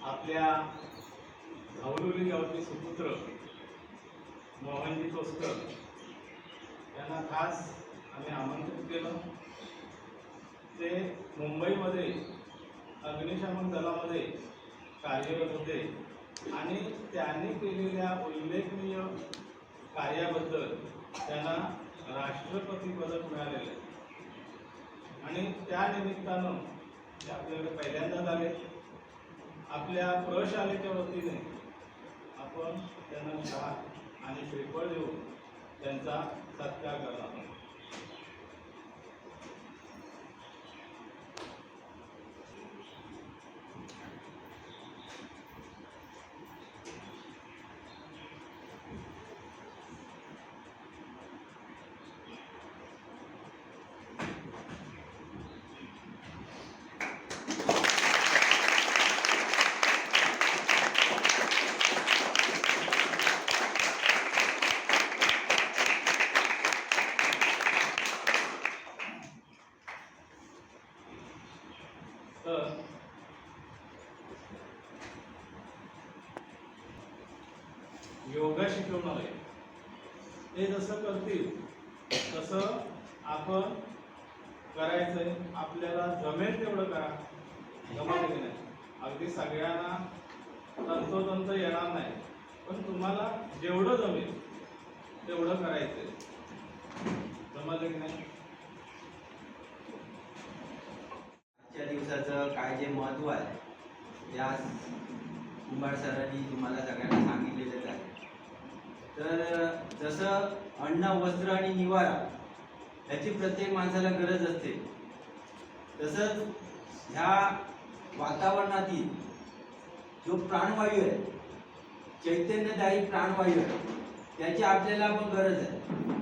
आपल्या धावरुली गावचे सुपुत्र मोहनजी तोसकर यांना खास आम्ही आमंत्रित केलं। ते मुंबईमध्ये अग्निशमन दलामध्ये कार्यरत होते आणि त्यांनी केलेल्या उल्लेखनीय कार्याबद्दल त्यांना राष्ट्रपती पदक मिळालेले आणि त्या निमित्तानं ते आपल्याकडे पहिल्यांदाच आले। आपल्या प्रशालेच्या वतीने आपण त्यांना चहा आणि श्रीफळ देऊन त्यांचा सत्कार करणार आहोत। योगा शिकवणार आहे ते जसं करतील तसं आपण करायचंय। आपल्याला जमेल तेवढं करा, जमलं की नाही अगदी सगळ्यांना तंतोतंत येणार नाही, पण तुम्हाला जेवढं जमेल तेवढं करायचंय। जमलं की नाही? आजच्या दिवसाचं काय जे महत्त्व आहे या कुंभार सरांनी तुम्हाला सगळ्यांना सांगितलेलंच आहे। तर जसं अन्न, वस्त्र आणि निवारा याची प्रत्येक माणसाला गरज असते, तसंच ह्या वातावरणातील जो प्राणवायू आहे, चैतन्यदायी प्राणवायू आहे, त्याची आपल्याला पण गरज आहे।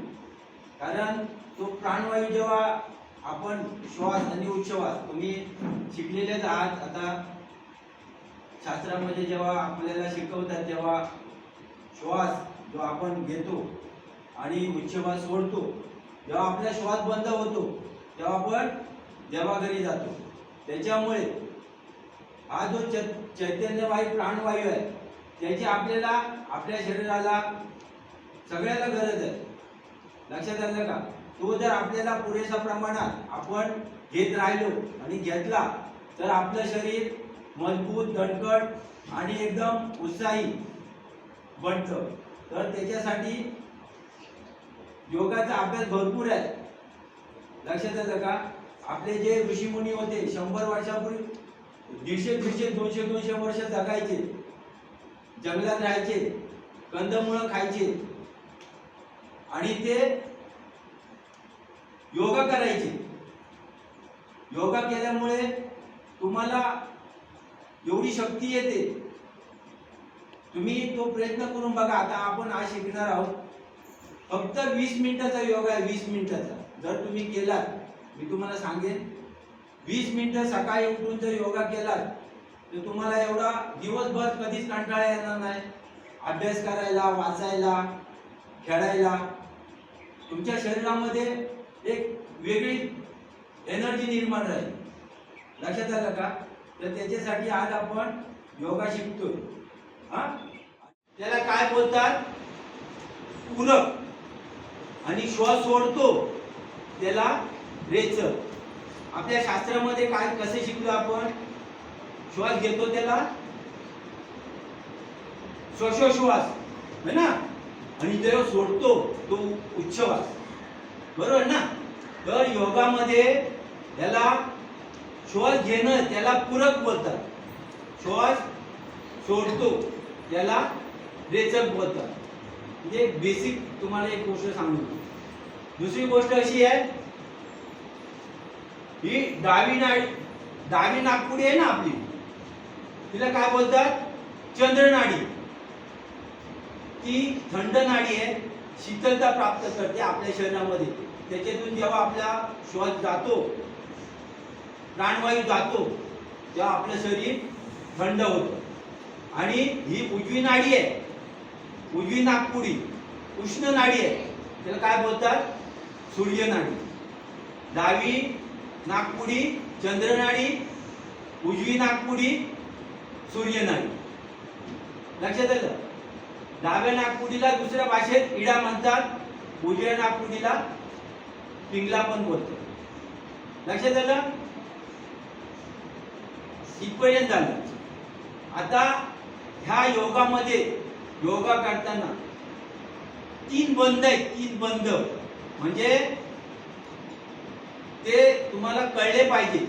कारण तो प्राणवायू जेव्हा आपण श्वास आणि उच्छ्वास, तुम्ही शिकलेलेच आहात, आता शास्त्रामध्ये जेव्हा आपल्याला शिकवतात तेव्हा श्वास जो आपण घेतो आणि उच्छ्वास सोडतो, जेव्हा आपला श्वास बंद होतो तेव्हा आपण देवाघरी जातो। त्याच्यामुळे हा जो चैतन्यवायू प्राणवायू आहे त्याची आपल्याला आपल्या शरीराला सगळ्याला गरज आहे। लक्षात आलं का? तो जर आपल्याला पुरेशा प्रमाणात आपण घेत राहिलो आणि घेतला तर आपलं शरीर मजबूत, दणकट आणि एकदम उत्साही बनतं। तर त्याच्यासाठी योगाचा अभ्यास भरपूर आहे। लक्षात आलं का? आपले जे ऋषीमुनी होते 100 वर्षापूर्वी 150, 200 वर्ष जगायचे, जंगलात राहायचे, कंदमुळं खायचे आणि ते योगा करायचे। योगा केल्यामुळे तुम्हाला एवढी शक्ती येते, तुम्ही तो प्रयत्न करून बघा। आता आपण आज शिकणार आहोत, फक्त 20 मिनिटाचा योगा आहे, 20 मिनिटाचा। जर तुम्ही केलात, मी तुम्हाला सांगेन 20 मिनिटं सकाळी उठून जर योगा केलात तर तुम्हाला एवढा दिवसभर कधीच कंटाळा येणार नाही। अभ्यास करायला, वाचायला, खेळायला तुमच्या शरीरामध्ये एक वेगळी एनर्जी निर्माण राहील। लक्षात आलं का? तर त्याच्यासाठी आज आपण योगा शिकतोय। त्याला काय बोलतात? पूरक। आणि श्वास सोडतो त्याला रेचक। आपल्या शास्त्रामध्ये काय कसे शिकलो आपण? श्वास घेतो त्याला श्वासोश्वास है ना, आणि जेव्हा सोडतो तो उच्छ्वास, बरोबर ना? तर योगामध्ये याला श्वास घेणं त्याला पूरक बोलतात, श्वास सोडतो त्याला रेचक बोलतात। म्हणजे बेसिक तुम्हाला एक गोष्ट सांगू। दुसरी गोष्ट अशी आहे, ही डावी नाकपुडी आहे ना आपली, तिला काय बोलतात? चंद्रनाडी। ती थंड नाडी आहे, शीतलता प्राप्त करते आपल्या शरीरामध्ये। त्याच्यातून जेव्हा आपला श्वास जातो, प्राणवायू जातो, तेव्हा आपलं शरीर थंड होतं। आणि ही उजवी नाडी आहे, उजवी नाकपुडी उष्ण नाडी आहे, त्याला काय बोलतात? सूर्य नाडी। डावी नाकपुडी चंद्रनाडी, उजवी नाकपुडी सूर्यनाडी. लक्षात आलं? डाव्या नाकपुडीला दुसऱ्या भाषेत इडा म्हणतात, उजव्या नाकपुडीला पिंगला पण बोलतात. लक्षात आलं? इथपर्यंत झालं. आता ह्या योगामध्ये योगा करताना 3 बंद आहेत. 3 बंद म्हणजे ते तुम्हाला कळले पाहिजे.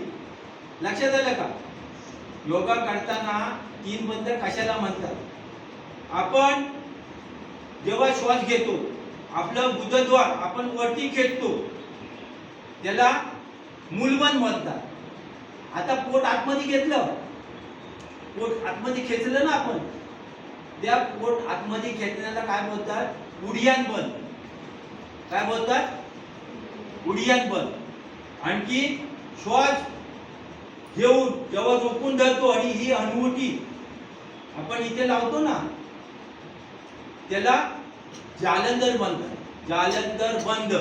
लक्षात आलं का? योगा करताना 3 बंद कशाला म्हणतात? आपण जेव्हा श्वास घेतो, आपलं गुदद्वार आपण वरती खेचतो, त्याला मूलबंद म्हणतात. आता पोट आतमध्ये घेतलं, पोट आतमध्ये खेचलं ना आपण, त्या पोट आतमध्ये खेचण्याला काय बोलतात? उडियान बंद. काय बोलतात? उडियान बंद. आणखी श्वास घेऊन जेव्हा रोखून धरतो आणि ही हनुवटी आपण इथे लावतो ना, त्याला जालंधर म्हणतात. जालंधर बंद.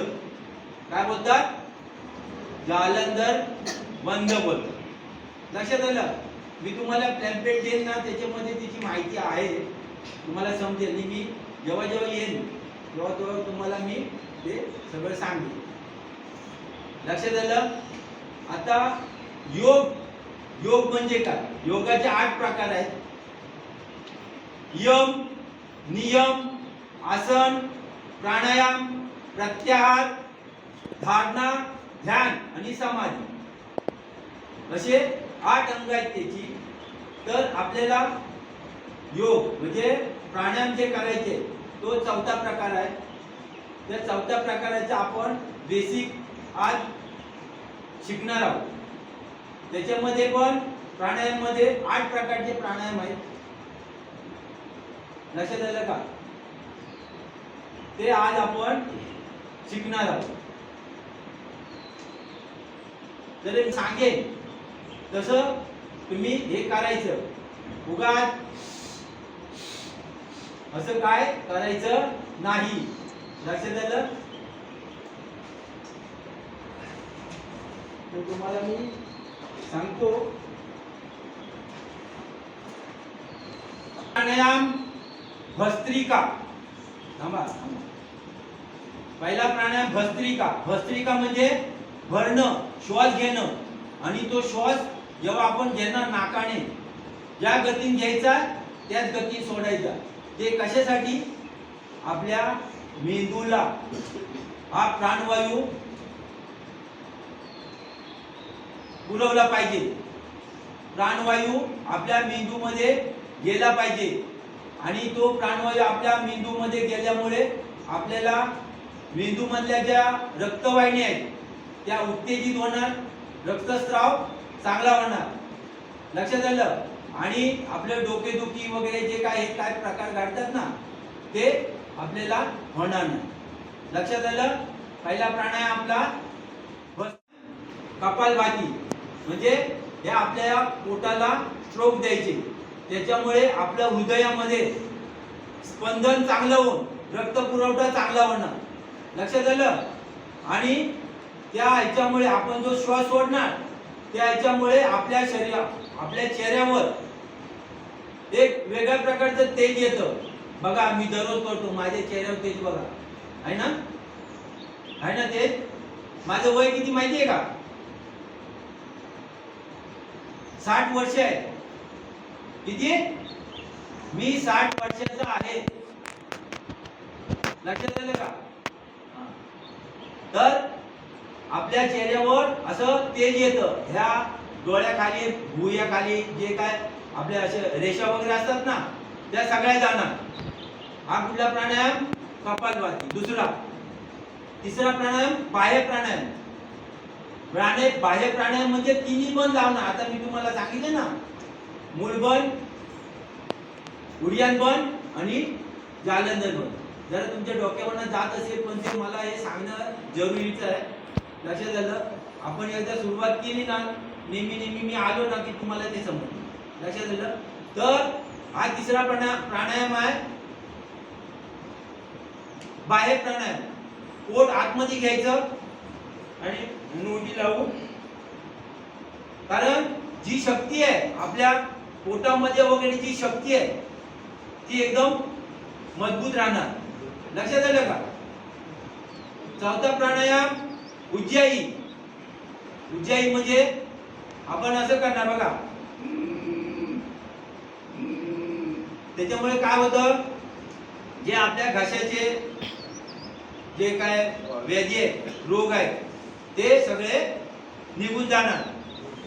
काय बोलतात? जालंधर बंद बोलतात. लक्षात आलं? मी तुम्हाला पॅम्पलेट देईन ना, त्याच्यामध्ये त्याची माहिती आहे, तुम्हाला समजेल. आणि मी जेव्हा जेव्हा येईन तेव्हा तुम्हाला मी ते सगळं सांगेन. लक्षात आलं? आता योग म्हणजे काय? योगाचे 8 प्रकार आहेत. यम, नियम, आसन, प्राणायाम, प्रत्याहार, धारणा, ध्यान आणि समाधी, असे 8 अंग आहेत त्याची. तर आपल्याला योग म्हणजे प्राणायाम जे करायचे तो 4था प्रकार आहे. त्या 4थ्या प्रकाराचा आपण बेसिक आज शिकणार आहोत. त्याच्यामध्ये पण प्राणायाम मध्ये 8 प्रकारचे प्राणायाम आहेत. लक्षात आलं का? ते आज आपण शिकणार आहोत. तर सांगेन तसं तुम्ही हे करायचं. उगाच असं काय करायचं नाही. लक्षात आलं? तर तुम्हाला मी सांगतो. प्राणायाम भस्त्रिका. थांबा. पहिला प्राणायाम भस्त्रिका. भस्त्रिका म्हणजे भरणं, श्वास घेणं. आणि तो श्वास जेव्हा आपण घेणार नाकाने, ज्या गतीने घ्यायचा त्याच गतीने सोडायचा. ते कशासाठी? आपल्या मेंदूला हा प्राणवायू पुरवला पाहिजे. प्राणवायू आपल्या मेंदूमध्ये गेला पाहिजे. आणि तो प्राणवायू आपल्या मेंदूमध्ये गेल्यामुळे आपल्याला मेंदूमधल्या ज्या रक्तवाहिन्या आहेत त्या उत्तेजित होणार, रक्तस्राव चांगला होणार. लक्षात आलं? आणि आपले डोकेदुखी वगैरे जे काय प्रकार घडतात ना, ते आपल्याला होणार नाही. लक्षात आलं? पहिला प्राणायाम आपला कपालभाती म्हणजे हे आपल्या पोटाला स्ट्रोक द्यायचे. त्याच्यामुळे आपल्या हृदयामध्ये स्पंदन चांगलं होऊन रक्त पुरवठा चांगला होणार. लक्षात आलं? आणि त्या ह्याच्यामुळे आपण जो श्वास सोडणार त्या ह्याच्यामुळे आपल्या आपल्या चेहऱ्यावर एक वेगळ्या प्रकारचं तेज येतं. बघा, मी दररोज करतो, माझ्या चेहऱ्यावर तेज बघा, आहे ना? आहे ना तेज? माझं वय किती माहिती आहे का? 60 वर्ष आहे. किती? मी 60 वर्षाचा आहे. लक्षात आलं का? तर आपल्या चेहऱ्यावर असं तेज येतं. ह्या डोळ्याखाली, भुवयाखाली जे काय आपल्या असे रेषा वगैरे असतात ना, त्या सगळ्या जाणार. हा कुठला प्राणायाम? कपालभाती. दुसरा. तिसरा प्राणायाम बाह्य प्राणायाम. बाह्य प्राणायाम म्हणजे तिन्ही बंद लावणं. आता मी तुम्हाला सांगितलं ना, मूलबंद, उडियान बंद आणि जालंधर बंद. जर तुमच्या डोक्यावरनं जात असेल पण ते मला हे सांगणं जरुरीचं आहे. लक्षात आलं? आपण एकदा सुरुवात केली ना, नेहमी मी आलो ना की तुम्हाला ते समजलं. लक्षात आलं? तर हा तिसरा प्राणायाम आहे बाह्य प्राणायाम. पोट आतमध्ये घ्यायचं आणि नोटी लावून, कारण जी शक्ती आहे आपल्या पोटामध्ये वगैरे जी शक्ती आहे ती एकदम मजबूत राहणार. लक्षात आलं का? चौथा प्राणायाम उज्जाई. उज्जाई म्हणजे आपण असं करणार बघा. त्याच्यामुळे काय होतं, जे आपल्या घशाचे जे काय व्याधी आहे, रोग आहे, ते सगळे निघून जाणार.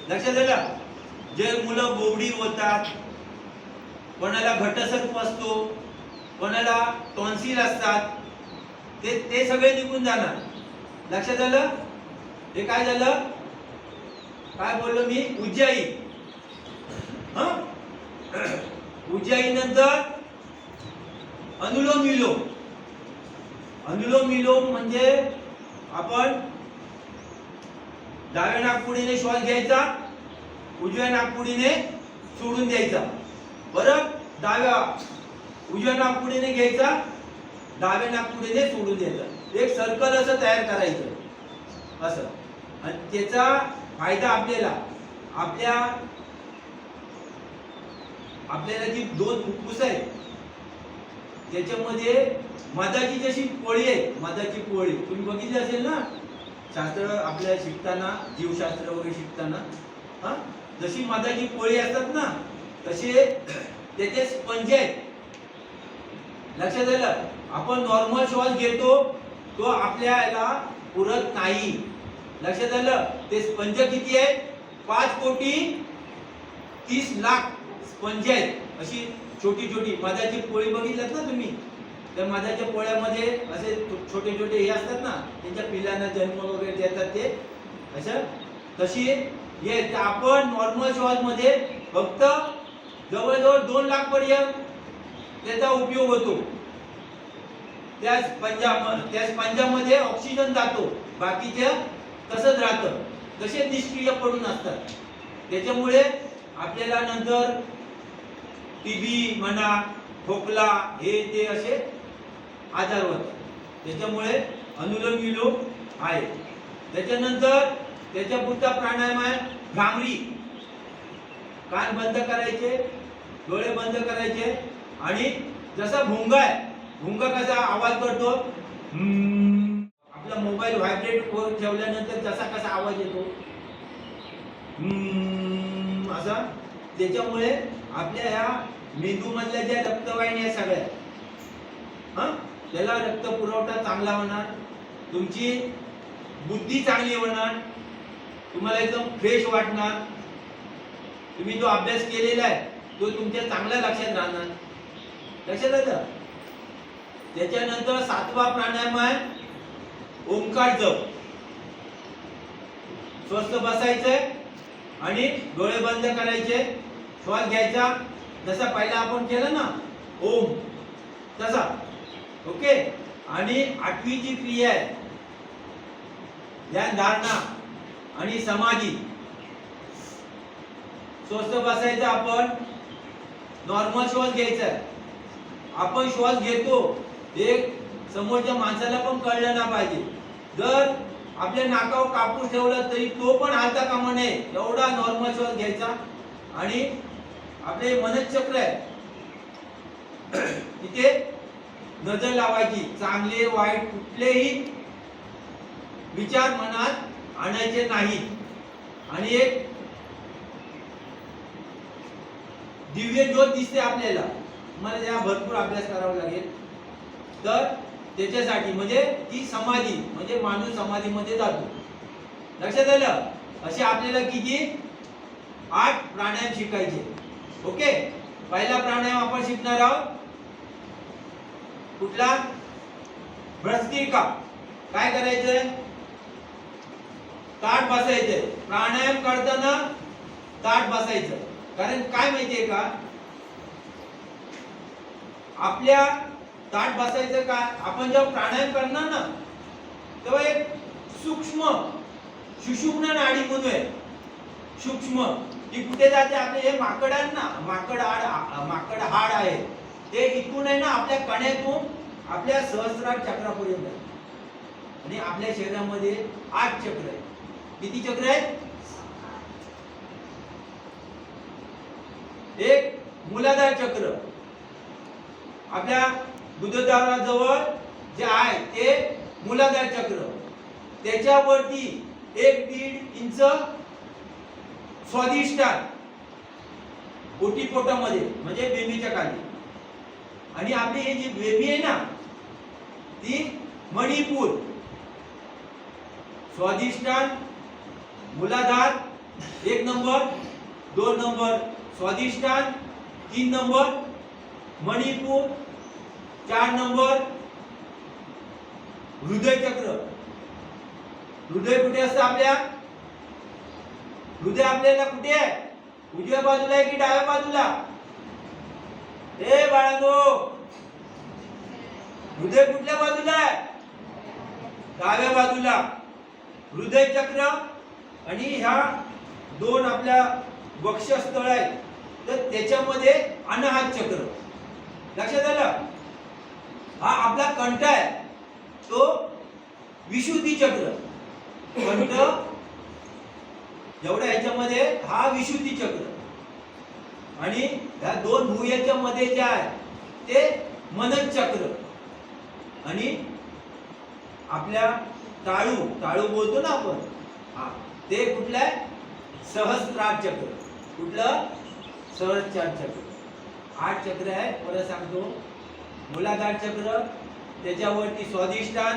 लक्षात आलं? जे मुलं बोबडी होतात, कोणाला घटसर्प असतो, कोणाला टॉन्सिल असतात, ते सगळे निघून जाणार. लक्षात आलं? हे काय झालं, काय बोललो मी? उज्जाई. उज्जाई नंतर अनुलोम विलोम. अनुलोम विलोम म्हणजे आपण डाव्या नाकपुडीने श्वास घ्यायचा, उजव्या नाकपुडीने सोडून द्यायचा. परत उजव्या नाकपुडीने घ्यायचा, डाव्या नाकपुडीने सोडून द्यायचा. एक सर्कल असं तयार करायचं असं. आणि त्याचा फायदा आपल्याला जी दोन फुफ्फुस आहेत त्याच्यामध्ये मधाची जशी पोळी आहे, मधाची पोळी तुम्ही बघितली असेल ना शास्त्र आपल्या शिकताना, जीवशास्त्र वगैरे शिकताना, जशी मधाची पोळी असतात ना तसे त्याचे स्पंज आहेत. लक्षात आलं? आपण नॉर्मल श्वास घेतो तो आपल्याला पुरत नाही. लक्षात आलं? ते स्पंज किती आहेत? 5,30,00,000 स्पंज आहेत. अशी छोटी छोटी मधाची पोळी बघितल्यात ना तुम्ही? त्या मधाच्या पोळ्यामध्ये असे छोटे छोटे हे असतात ना, त्यांच्या पिल्लांना जन्म वगैरे देतात ते असं. तशी हे आपण नॉर्मल श्वास मध्ये फक्त जवळजवळ 2,00,000 पर्यंत त्याचा उपयोग होतो. त्या स्पंजामध्ये ऑक्सिजन जातो, बाकीच्या तसंच राहतं, तसे निष्क्रिय पडून असतात. त्याच्यामुळे आपल्याला नंतर टीबी म्हणा, खोकला, हे ते असे आजार होतात. त्याच्यामुळे अनुलोम विलोम आहे. त्याच्यानंतर त्याच्या पुढचा प्राणायाम आहे भ्रामरी. कान बंद करायचे, डोळे बंद करायचे आणि जसा भुंगा आहे, भुंगा कसा आवाज करतो, आपला मोबाईल व्हायब्रेट वर ठेवल्यानंतर जसा कसा आवाज येतो असा, त्याच्यामुळे आपल्या ह्या मेंदू मधल्या ज्या रक्तवाहिन्या आहेत सगळ्या, त्याला रक्त पुरवठा चांगला होणार, तुमची बुद्धी चांगली होणार, तुम्हाला एकदम फ्रेश वाटणार, तुम्ही जो अभ्यास केलेला आहे तो तुमच्या चांगल्या लक्षात राहणार. लक्षात आलं? त्याच्यानंतर 7वा प्राणायाम आहे ओंकार जप. स्वस्थ बसायचंय आणि डोळे बंद करायचे, श्वास घ्यायचा जसा पहिला आपण केलं ना ओम तसा. ओके. आणि 8वी जी क्रिया आहे ध्यान धारणा आणि समाधी. स्वस्थ बसायचं, आपण नॉर्मल श्वास घ्यायचा आहे. आपण श्वास घेतो हे समोरच्या माणसाला पण कळलं ना पाहिजे. जर आपल्या नाकावर कापूस ठेवला तरी तो पण हालता कामा नये, एवढा नॉर्मल श्वास घ्यायचा. आणि आपले मनचक्र आहे तिथे नजर लावायची. चांगले वाईट कुठलेही विचार मनात आणायचे नाहीत. आणि एक दिव्य ज्योत दिसते आपल्याला, मला या भरपूर अभ्यास करावा लागेल. तर त्याच्यासाठी म्हणजे ती समाधी, म्हणजे माणूस समाधीमध्ये जातो. लक्षात आलं? असे आपल्याला किती 8 प्राणायाम शिकायचे. ओके. पहिला प्राणायाम आपण शिकणार आहोत कुठला? भ्रमरिका. काय करायचंय? ताठ बसायचंय. प्राणायाम करताना ताठ बसायचं. कारण काय माहितीये का, आपल्या ताठ बसायचं काय, आपण जेव्हा प्राणायाम करणार ना तेव्हा एक सूक्ष्म सुषुम्ना नाडी म्हणून आहे. सूक्ष्म ती कुठे जाते? आपले हे माकड आहे ना, माकड हाड आहे ते इथून आहे ना आपल्या कण्यातून आपल्या सहस्रार चक्रापर्यंत आहे. आणि आपल्या शरीरामध्ये 8 चक्र आहेत. किती चक्र आहेत? एक मूलाधार चक्र आपल्या गुदद्वाराजवळ जे आहे ते मूलाधार चक्र, त्याच्यावरती 1-1.5 इंच स्वादिष्टान ओटीपोटामध्ये म्हणजे बेंबीच्या खाली, आणि आपली ही जी बेंबी आहे ना ती मणिपूर, स्वादिष्टान मूलाधार 1 number, 2 number Swadhisthana, 3 number Manipur, 4 number हृदय चक्र. हृदय कुठे असतं आपल्या? हृदय आपल्याला कुठे आहे? उजव्या बाजूला आहे की डाव्या बाजूला? ए बाळांनो, हृदय कुठल्या बाजूला आहे? डाव्या बाजूला हृदय चक्र. आणि ह्या 2 आपल्या वक्षस्थळ आहेत, तर त्याच्यामध्ये अनाहत चक्र. लक्षात आलं? हा आपला कंठ आहे तो विशुद्धी चक्र. कंठ एवढ्या ह्याच्यामध्ये हा विशुद्धी चक्र, आणि ह्या 2 भुवयाच्या मध्ये जे आहे ते मनन चक्र. आणि आपल्या ताळू बोलतो ना आपण, हा ते कुठलं आहे? सहस्त्रार चक्र. कुठलं? सहस्त्रार चक्र. 8 चक्र आहे. परत सांगतो, मूलाधार चक्र, त्याच्यावरती स्वादिष्टान,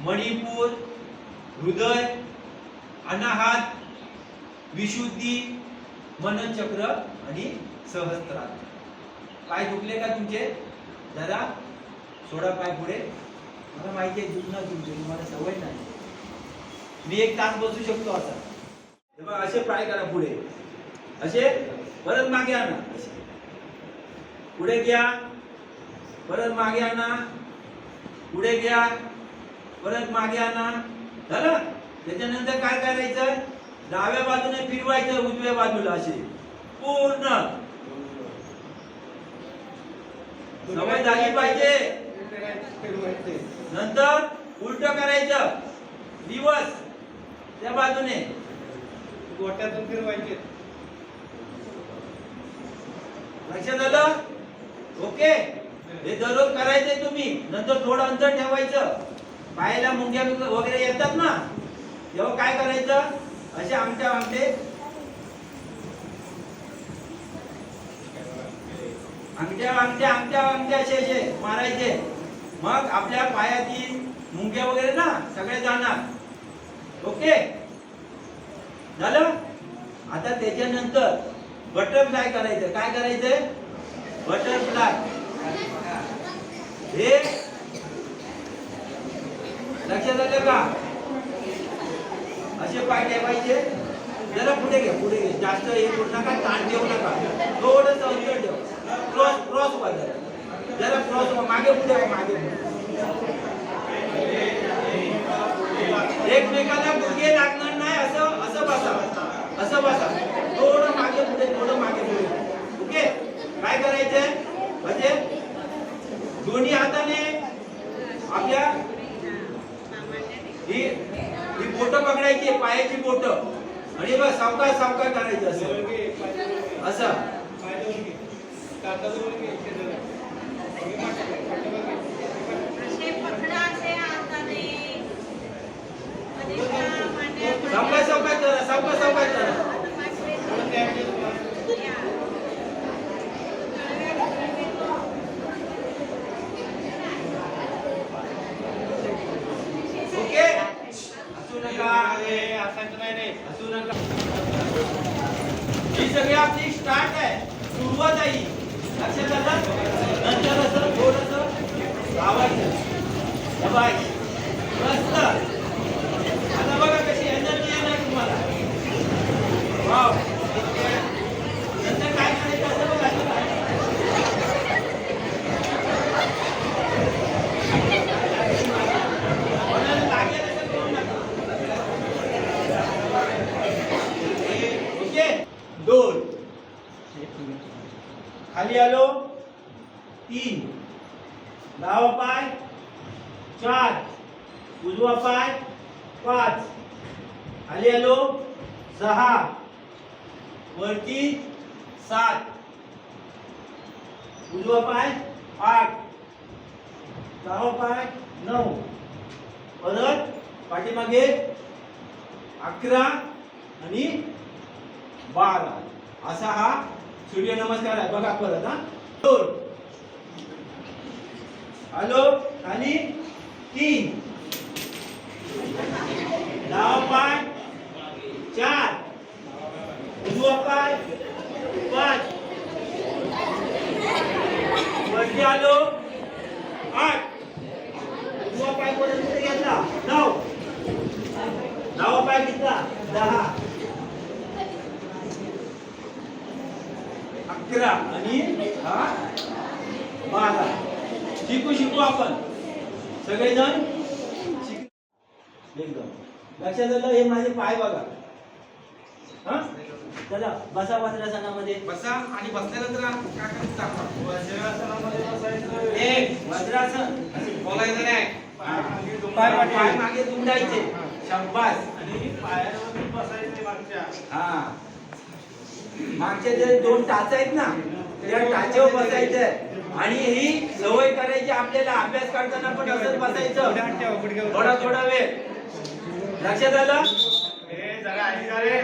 मणिपूर, हृदय, अनाहत, विशुद्धी, मनन चक्र आणि सहस्त्रार. पाय दुखले का तुमचे? जरा सोडा पाय पुढे. मला माहिती आहे दुखणार तुमचे, तुम्हाला सवय नाही. मी 1 तास बसू शकतो असा. हे बघा, असे पाय करा पुढे, असे परत मागे आणा, असे पुढे घ्या, परत मागे आणा, पुढे घ्या, परत मागे आणा. झालं? त्याच्यानंतर काय करायचं? डाव्या बाजूने फिरवायचं उजव्या बाजूला, असे पूर्ण सवय झाली पाहिजे. नंतर उलट करायचं, रिवर्स त्या बाजूने गोट्यातून फिरवायचे. लक्षात आलं? ओके, हे दररोज करायचंय तुम्ही. नंतर थोडं अंतर ठेवायचं. पायाला मुंग्या वगैरे येतात ना, तेव्हा काय करायचं? असे अंगठे असे मारायचे. मग आपल्या पायातील मुंग्या वगैरे ना सगळे जाणार. ओके, झालं? आता त्याच्यानंतर बटरफ्लाय करायचं. काय करायचंय? बटरफ्लाय. हे लक्षात आलं का? असे पाय ठेवायचे. जरा पुढे घे, जास्त हे करू नका, ताण देऊ नका, थोडंसं अंतर ठेव. क्रॉस व्हा जरा क्रॉस व्हा, मागे पुढे एकमेकाला गुडघे लागणार नाही. असं बसा, थोडं मागे पुढे. ओके, काय करायचंय? म्हणजे दोन्ही हाताने आपल्या ही बोटं पकडायची, पायाची बोटं, आणि बस सावकाश करायचं असं. सावकाश करा. ओके, असू नका. ही सगळी आपली स्टार्ट आहे, सुरुवात आहे. लक्षात आलं? नंतर असं थोडंसं लावायचं. बाय, मस्त. आता बघा कशी एनर्जी येणार तुम्हाला. वाव. नंतर काय करायचं असं बघा. दोन, खाली आलो, 3, डावा पाय 4, उजवा पाय 5, खाली आलो 6, वरती 7, उजवा पाय 8, डावा पाय 9, परत पाठीमागे 11 आणि 12 असा हा सूर्य नमस्कार आहे. बघा परत हा. 2, हॅलो खाली 3, डावा पाय 4, उजवा पाय 5, वरती आलो 8, उजवा पाय परत कुठे घेतला 9, डावा पाय घेतला 10, 11 आणि हा 12. शिकू आपण सगळेजण एकदम लक्षात आलं. हे माझे पाय बघा. हा चला बसा वज्रासनामध्ये. बसा आणि बसल्यानंतर काय करायचं दाखवा. वज्रासनामध्ये बसायचं. एक वज्रासन बोलायचं नाही. पाय मागे दुमडायचे. शाबास. आणि पायावर बसायचे मागच्या. हा मागचे जे 2 टाच आहेत ना त्या टाचेवर बसायचं. आणि ही सवय करायची आपल्याला. अभ्यास करताना पण असंच बसायचं थोडा वेळ. लक्षात आलं. हे जरा आई जा रे.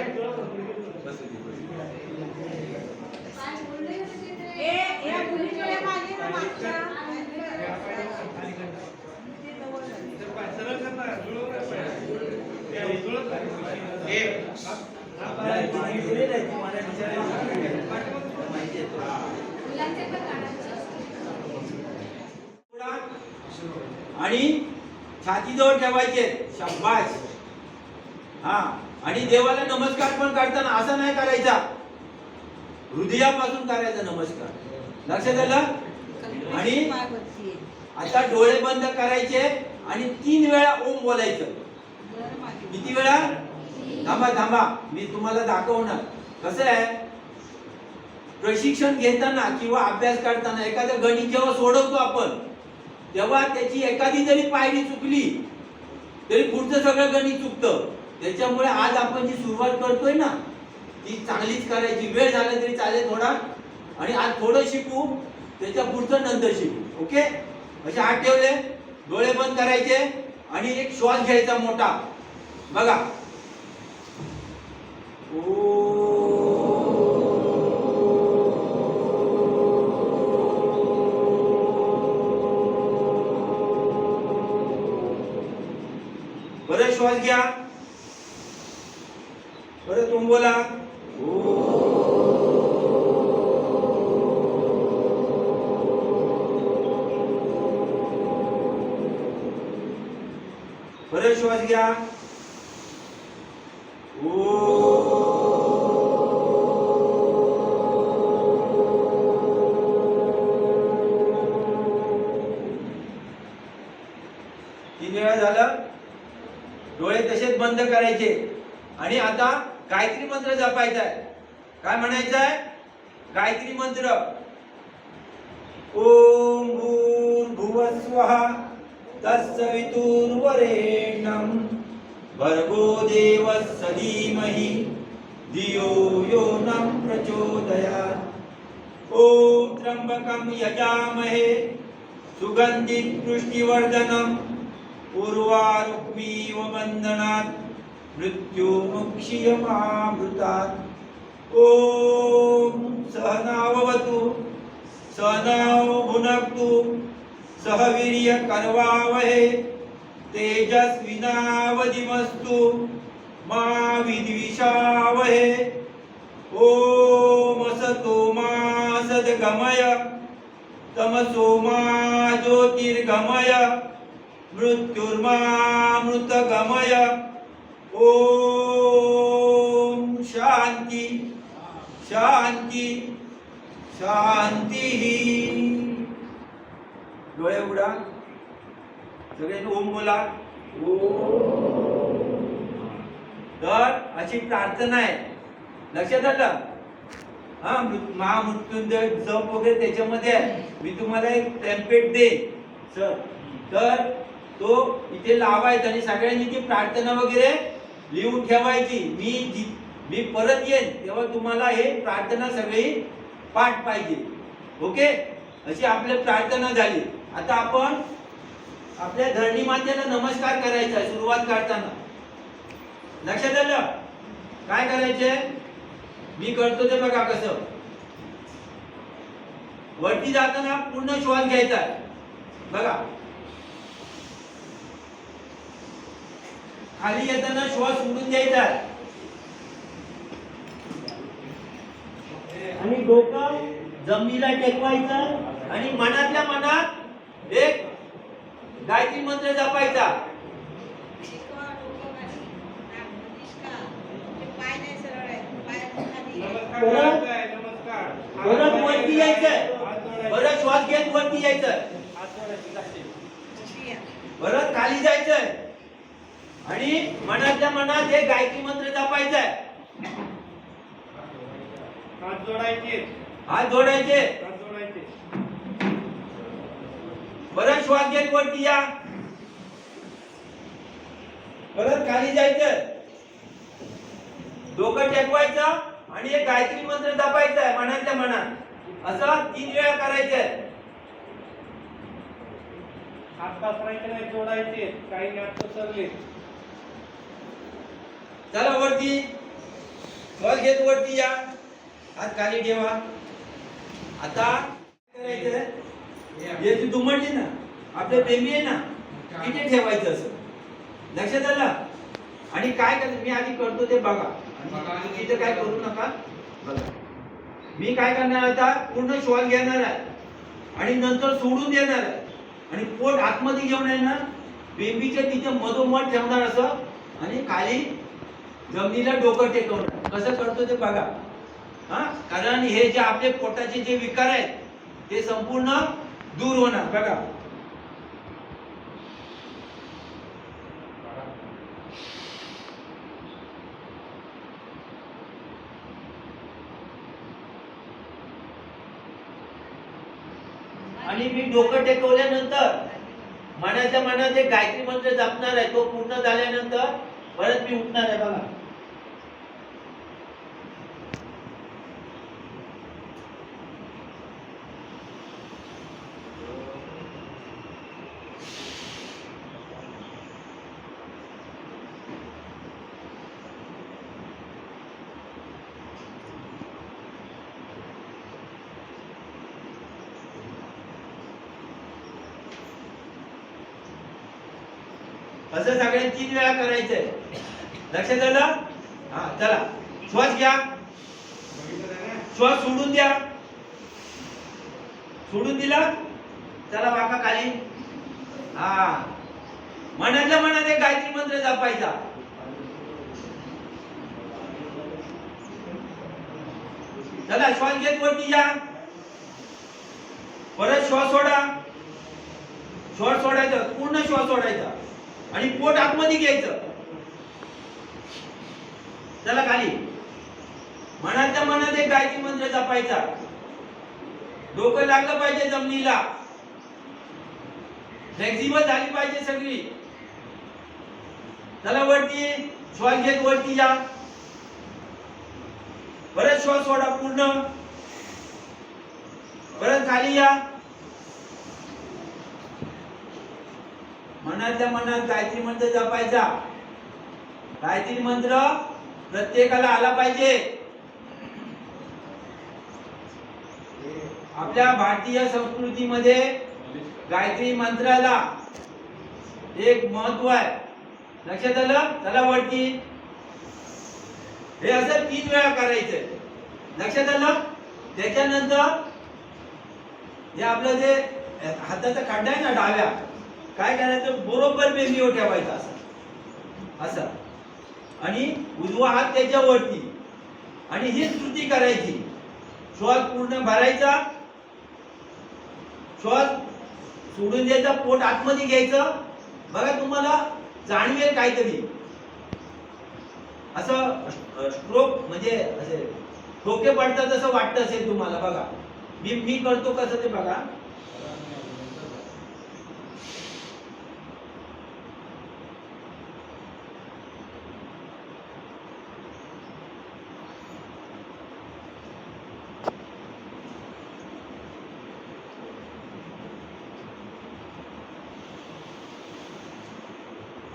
सरळ करणार जुळवणार पाहिजे. जुळत नाही. आणि छातीजवळ ठेवायचे. शाबास. हा आणि देवाला नमस्कार पण करताना असं नाही करायचा. हृदयापासून करायचा नमस्कार. लक्षात आलं. आणि आता डोळे बंद करायचे आणि 3 वेळा ओम बोलायचं. किती वेळा. थांबा मी तुम्हाला दाखवणार. कसं आहे प्रशिक्षण घेताना किंवा अभ्यास करताना एखादं गणित जेव्हा सोडवतो आपण तेव्हा त्याची एखादी जरी पायरी चुकली तरी पुढचं सगळं गणित चुकतं. त्याच्यामुळे आज आपण जी सुरुवात करतोय ना ती चांगलीच करायची. वेळ झाला तरी चालेल थोडा. आणि आज थोडं शिकू त्याच्या पुढचं नंतर शिकू. ओके. असे हात ठेवले. डोळे बंद करायचे आणि एक श्वास घ्यायचा मोठा. बघा. परत श्वास घ्या. परत ओम बोला. परत श्वास घ्या. तीन वेळा झालं. डोळे तसेच बंद करायचे आणि आता गायत्री मंत्र जपायचा आहे. काय म्हणायचं आहे. गायत्री मंत्र. ओम भूर्भुवस्वः तत्सवितुर्वरेण्यं भर्गो देवस्य धीमहि धियो यो नः प्रचोदयात्. ओम त्र्यंबकं यजामहे सुगन्धिं पुष्टिवर्धनम् उर्वारुक्मीव बन्धनात् मृत्युमुक्षीयमामृतात्. ओम सहनाववतु सहनौ भुनक्तु सह वीर्य करवावहे तेजस्विनावधिमस्तु मा विद्विषावहे. ओम असतो मा सद्गमय तमसो मा ज्योतिर्गमय मृत्युर्मामृतगमय. ओम शांती शांती शांती. डोळे उघडा. सगळे ओम बोला. तर अशी प्रार्थना आहे. लक्षात आलं. हा महामृत्युंजय जप वगैरे त्याच्यामध्ये आहे. मी तुम्हाला एक टेम्पलेट देईन सर. तर तो इथे लावायचा आणि सगळ्यांनी ती प्रार्थना वगैरे लिहून ठेवायची. मी परत येईन तेव्हा तुम्हाला हे प्रार्थना सगळी पाठ पाहिजे. ओके, अशी आपली प्रार्थना झाली. आता आपण आपल्या धरणी मातेला नमस्कार करायचा आहे सुरुवात करताना. लक्षात आलं? काय करायचे मी करतो ते बघा. कसं वरती जाताना पूर्ण श्वास घ्यायचा आहे बघा. खाली येताना श्वास सोडून द्यायचा आहे आणि डोकं जमिनीला टेकवायचं आणि मनातल्या मनात एक गायत्री मंत्र जपायचा. नमस्कार करायचा आहे, नमस्कार. परत वरती यायचंय. हात जोडायचे. परत श्वास घेत वरती यायचंय. हात जोडायचे लागते. परत खाली जायचंय आणि मनातल्या मनात एक गायत्री मंत्र जपायचाय. हात जोडायचे. हात जोडायचे. हात जोडायचे. परत श्वास घेत वरती या. परत खाली जायचं. डोकं टेकवायचं आणि एक गायत्री मंत्र जपायचा आहे मनातल्या मनात. असं 3 वेळा करायचंय. हात पसरायचे नाही, जोडायचे. काही नाट पसरले. चला वरती श्वास घेत वरती या. हात खाली ठेवा. आता करायचंय हे जी दुमडली ना आपल्या बेंबी आहे ना तिथे ठेवायचं असं. लक्षात आलं? आणि काय करतो मी आधी करतो ते बघा. आणि तिथे काय करू नका बघा. मी काय करणार आता पूर्ण श्वास घेणार आहे आणि नंतर सोडून देणार आहे आणि पोट आतमध्ये घेऊन येणार. बेंबीच्या तिथे मधोमध ठेवणार असं आणि खाली जमिनीला डोकं टेकवणार. कसं करतो ते बघा. हा, कारण हे जे आपले पोटाचे जे विकार आहेत ते संपूर्ण दूर होणार बघा. आणि मी डोकं टेकवल्यानंतर मनाच्या मनात एक गायत्री मंत्र जपणार आहे. तो पूर्ण झाल्यानंतर परत मी उठणार आहे बघा. असं सगळ्यांनी 3 वेळा करायचंय. लक्षात आलं? हा, चला श्वास घ्या. श्वास सोडून द्या. सोडून दिला. चला वाका खाली. हा, मनातल्या मनात एक गायत्री मंत्र जपायचा. चला श्वास घेत वरती या. परत श्वास सोडा. श्वास सोडायचा. पूर्ण श्वास सोडायचा आणि पोट आतमध्ये घ्यायचं. चला खाली. मनातल्या मनात एक गायत्री मंत्र जपायचा. डोकं लागलं पाहिजे जमिनीला. फ्लेक्झिबल झाली पाहिजे सगळी. चला वरती श्वास घेत वरती या. परत श्वास सोडा पूर्ण. परत खाली या. मनातल्या मनात गायत्री मंत्र जपायचा. गायत्री मंत्र प्रत्येकाला आला पाहिजे. आपल्या भारतीय संस्कृतीमध्ये गायत्री मंत्राला एक महत्व आहे. लक्षात आलं? चला वरती. हे असं 3 वेळा करायचंय. लक्षात आलं? त्याच्यानंतर हे आपलं जे हाताचा खड्डा आहे ना डाव्या, काय करायचं बरोबर बेंबीवर ठेवायचा असं असं आणि उजवा हात त्याच्यावरती आणि ही स्तुती करायची. श्वास पूर्ण भरायचा. श्वास सोडून द्यायचा. पोट आतमध्ये घ्यायचं. बघा तुम्हाला जाणवेल काहीतरी असं स्ट्रोक म्हणजे असे ठोके पडतात असं वाटतं असेल तुम्हाला. बघा मी करतो कसं ते बघा.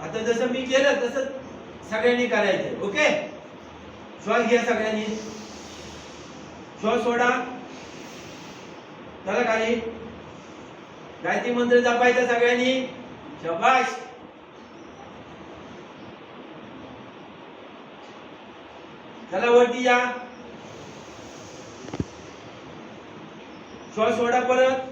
आता जसं मी केलं तसं सगळ्यांनी करायचं. ओके, श्वास घ्या सगळ्यांनी, श्वास सोडा, चला खाली. गायत्री मंत्र जपायचा सगळ्यांनी. शाबाश. चला वरती या, श्वास सोडा परत.